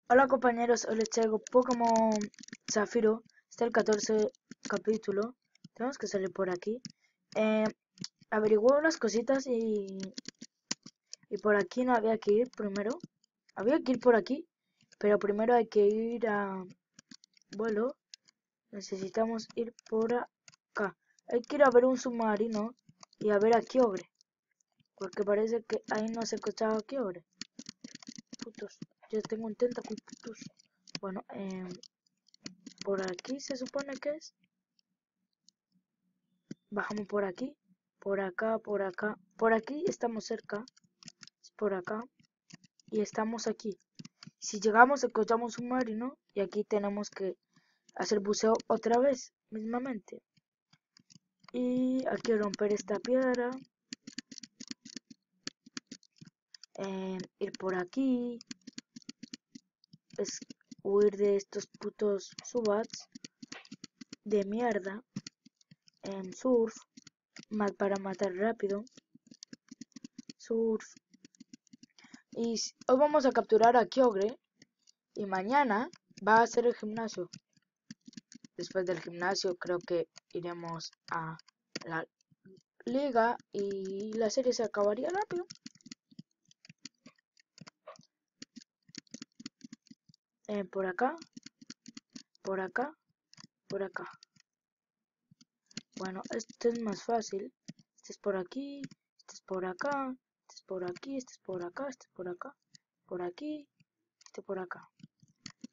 Hola compañeros, hoy les traigo Pokémon Zafiro. Está el 14 capítulo. Tenemos que salir por aquí. Eh, Averigué unas cositas y por aquí no había que ir primero. Había que ir por aquí, pero primero hay que ir a vuelo. Necesitamos ir por acá. Hay que ir a ver un submarino y a ver a Kyogre, porque parece que ahí no se escuchaba Kyogre. Putos, yo tengo un tentáculo, putos. Bueno, por aquí se supone que es. Bajamos por aquí, por acá, por acá. Por aquí estamos cerca, por acá. Y estamos aquí. Si llegamos, encontramos un marino y aquí tenemos que hacer buceo otra vez, mismamente. Y aquí romper esta piedra. Ir por aquí. Es huir de estos putos subats de mierda. Surf. Para matar rápido. Surf. Y hoy vamos a capturar a Kyogre. Y mañana va a ser el gimnasio. Después del gimnasio creo que iremos a la liga y la serie se acabaría rápido. Por acá, por acá, por acá. Bueno, este es más fácil. Este es por aquí, este es por acá, este es por aquí, este es por acá, este es por acá, por aquí, este por acá.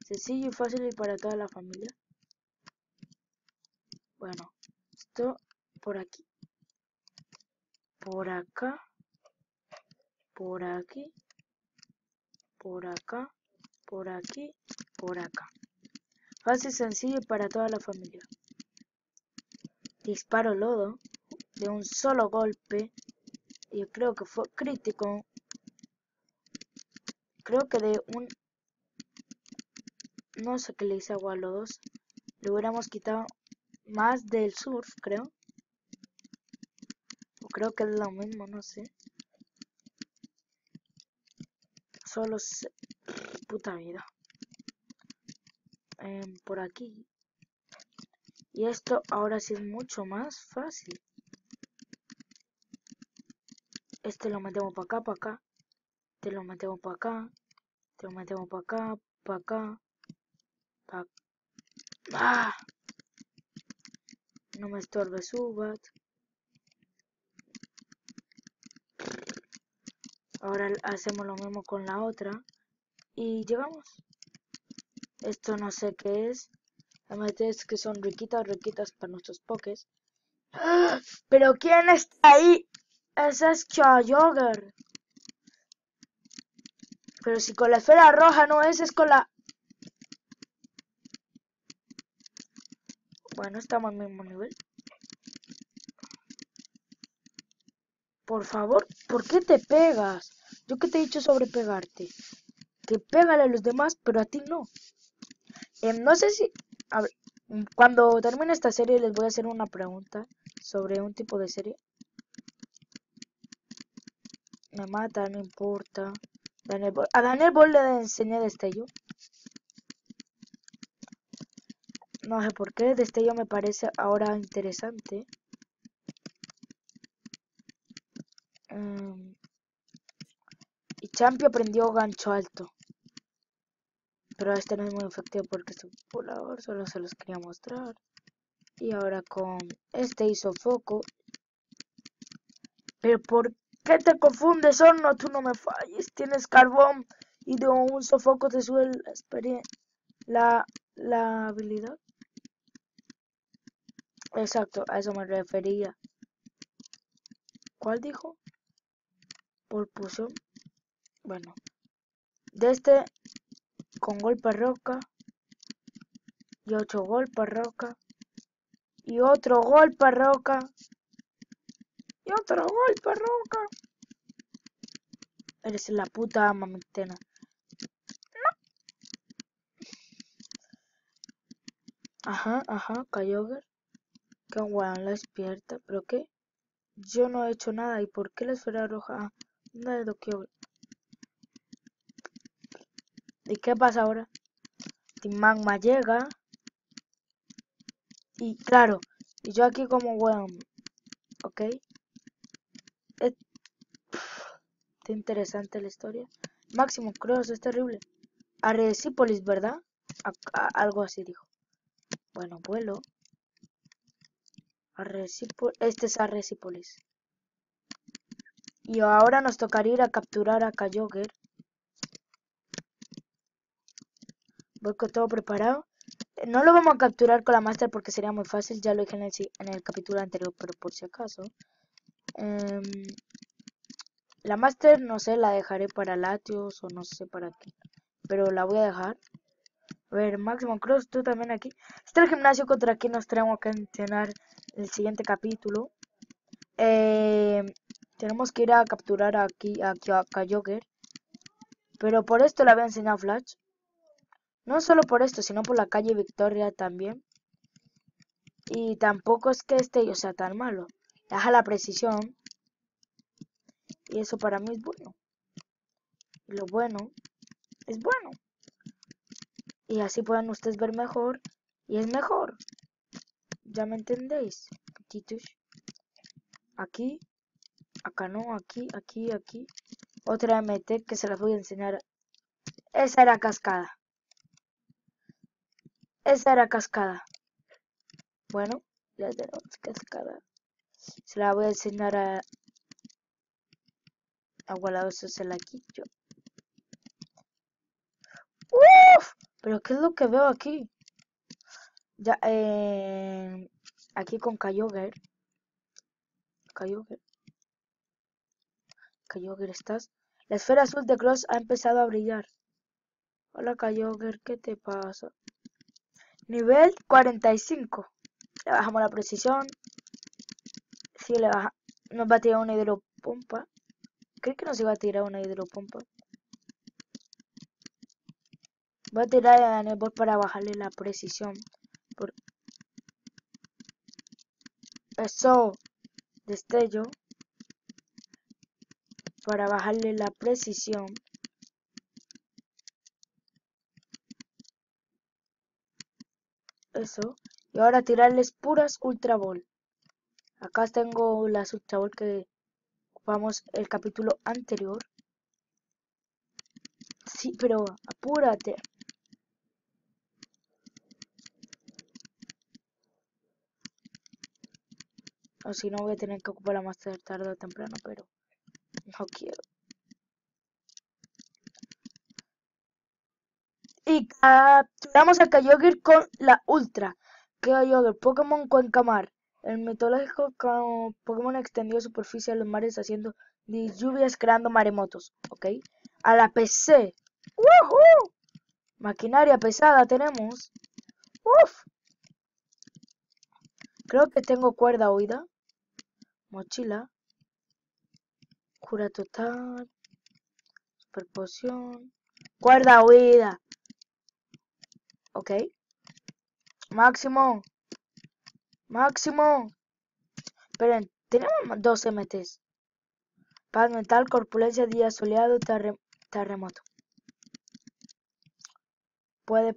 Sencillo y fácil y para toda la familia. Bueno, esto por aquí, por acá, por aquí, por acá, por aquí, por acá. Fácil, sencillo y para toda la familia. Disparo lodo de un solo golpe. Y creo que fue crítico. Creo que de un... No sé qué le hice agua a lodos. Le hubiéramos quitado más del surf, creo. O creo que es lo mismo, no sé. Solo sé... Puta vida. Por aquí. Y esto ahora sí es mucho más fácil. Este lo metemos para acá, para acá. Este lo metemos para acá. Este lo metemos para acá, para acá. Para... ¡Ah! No me estorbe Subat. Ahora hacemos lo mismo con la otra. Y llegamos. Esto no sé qué es. Además es que son riquitas para nuestros pokés. ¡Ah! ¿Pero quién está ahí? Ese es Kyogre. Pero si con la esfera roja no es con la... Bueno, estamos al mismo nivel. Por favor, ¿por qué te pegas? Yo que te he dicho sobre pegarte. Que pégale a los demás, pero a ti no. No sé si... A ver, cuando termine esta serie les voy a hacer una pregunta sobre un tipo de serie. Me mata, no importa. A Daniel Ball le enseñé destello. No sé por qué, destello me parece ahora interesante. Y Champi aprendió gancho alto. Pero este no es muy efectivo porque es un volador, solo se los quería mostrar. Y ahora con este hizo foco. Pero ¿por qué te confundes, Horno? Tú no me falles. Tienes carbón y de un sofoco te sube la habilidad. Exacto, a eso me refería. ¿Cuál dijo? Por puso. Bueno, de este con golpe roca y otro golpe roca y otro golpe roca y otro golpe roca. Eres la puta mamitena. Ajá, Kyogre. Que un weón la despierta. ¿Pero qué? Yo no he hecho nada. ¿Y por qué la esfera roja? Nada de Kyogre. ¿Y qué pasa ahora? Team Magma llega. Y claro, y yo aquí como weón. Ok. Está interesante la historia. Máximo Cross es terrible. Arecipolis, ¿verdad? Algo así dijo. Bueno, vuelo. Este es Arecipolis. Y ahora nos tocaría ir a capturar a Kyogre. Voy con todo preparado. No lo vamos a capturar con la Master porque sería muy fácil. Ya lo dije en el capítulo anterior, pero por si acaso. La Master, no sé, la dejaré para Latios o no sé para qué. Pero la voy a dejar. A ver, Máximo Cross, tú también aquí. Este es el gimnasio contra quien nos tenemos que entrenar en el siguiente capítulo. Tenemos que ir a capturar aquí a Kyogre. Pero por esto la voy a enseñar a Flash. No solo por esto, sino por la calle Victoria también. Y tampoco es que este yo sea tan malo. Deja la precisión. Y eso para mí es bueno. Y lo bueno es bueno. Y así pueden ustedes ver mejor. Y es mejor. ¿Ya me entendéis? Petitos. Aquí. Acá no. Aquí. Otra MT que se las voy a enseñar. Esa era cascada. Bueno. Ya tenemos cascada. Se la voy a enseñar a Agualado. Eso se la quito. ¡Uf! Pero ¿qué es lo que veo aquí? Ya, aquí con Kyogre. Kyogre, ¿estás? La esfera azul de Cross ha empezado a brillar. Hola Kyogre, ¿qué te pasa? Nivel 45. Le bajamos la precisión. Sí, le baja. Nos va a tirar una hidropompa. Creo que nos iba a tirar una hidropompa. Voy a tirar a Daniel Ball para bajarle la precisión. Por eso, destello. Para bajarle la precisión. Eso. Y ahora tirarles puras Ultra Ball. Acá tengo las Ultra Ball que ocupamos el capítulo anterior. Sí, pero apúrate. O si no voy a tener que ocupar la Master tarde o temprano, pero no quiero. Y capturamos a Kyogre con la Ultra. Kyogre, Pokémon Cuencamar. El mitológico Pokémon extendió superficie a los mares haciendo lluvias creando maremotos. Ok. A la PC. ¡Woohoo! Maquinaria pesada tenemos. Uf. Creo que tengo cuerda oída. Mochila. Cura total. Super poción. Cuerda oída. Ok. Máximo. Esperen, tenemos dos MTs. Paz mental, corpulencia, día soleado, terremoto. Puede.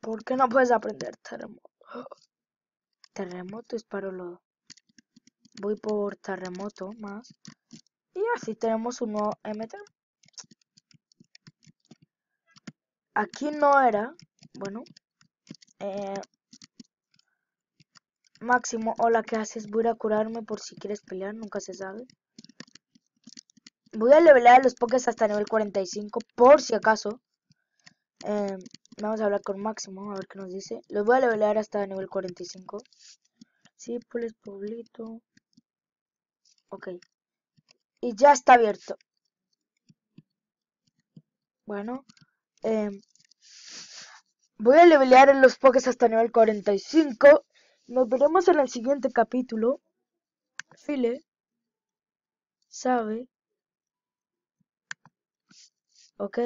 ¿Por qué no puedes aprender terremoto? Terremoto es para lodo. Voy por terremoto más. Y así tenemos un nuevo MT. Aquí no era. Bueno. Máximo, hola, ¿qué haces? Voy a curarme por si quieres pelear, nunca se sabe. Voy a levelear los Pokés hasta nivel 45, por si acaso. Vamos a hablar con Máximo, a ver qué nos dice. Los voy a levelear hasta nivel 45. Sí, pues Pueblito. Ok. Y ya está abierto. Bueno. Voy a levelear en los Pokés hasta nivel 45. Nos veremos en el siguiente capítulo. File. Sabe. Ok.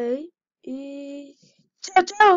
Y... ¡Chao, chao!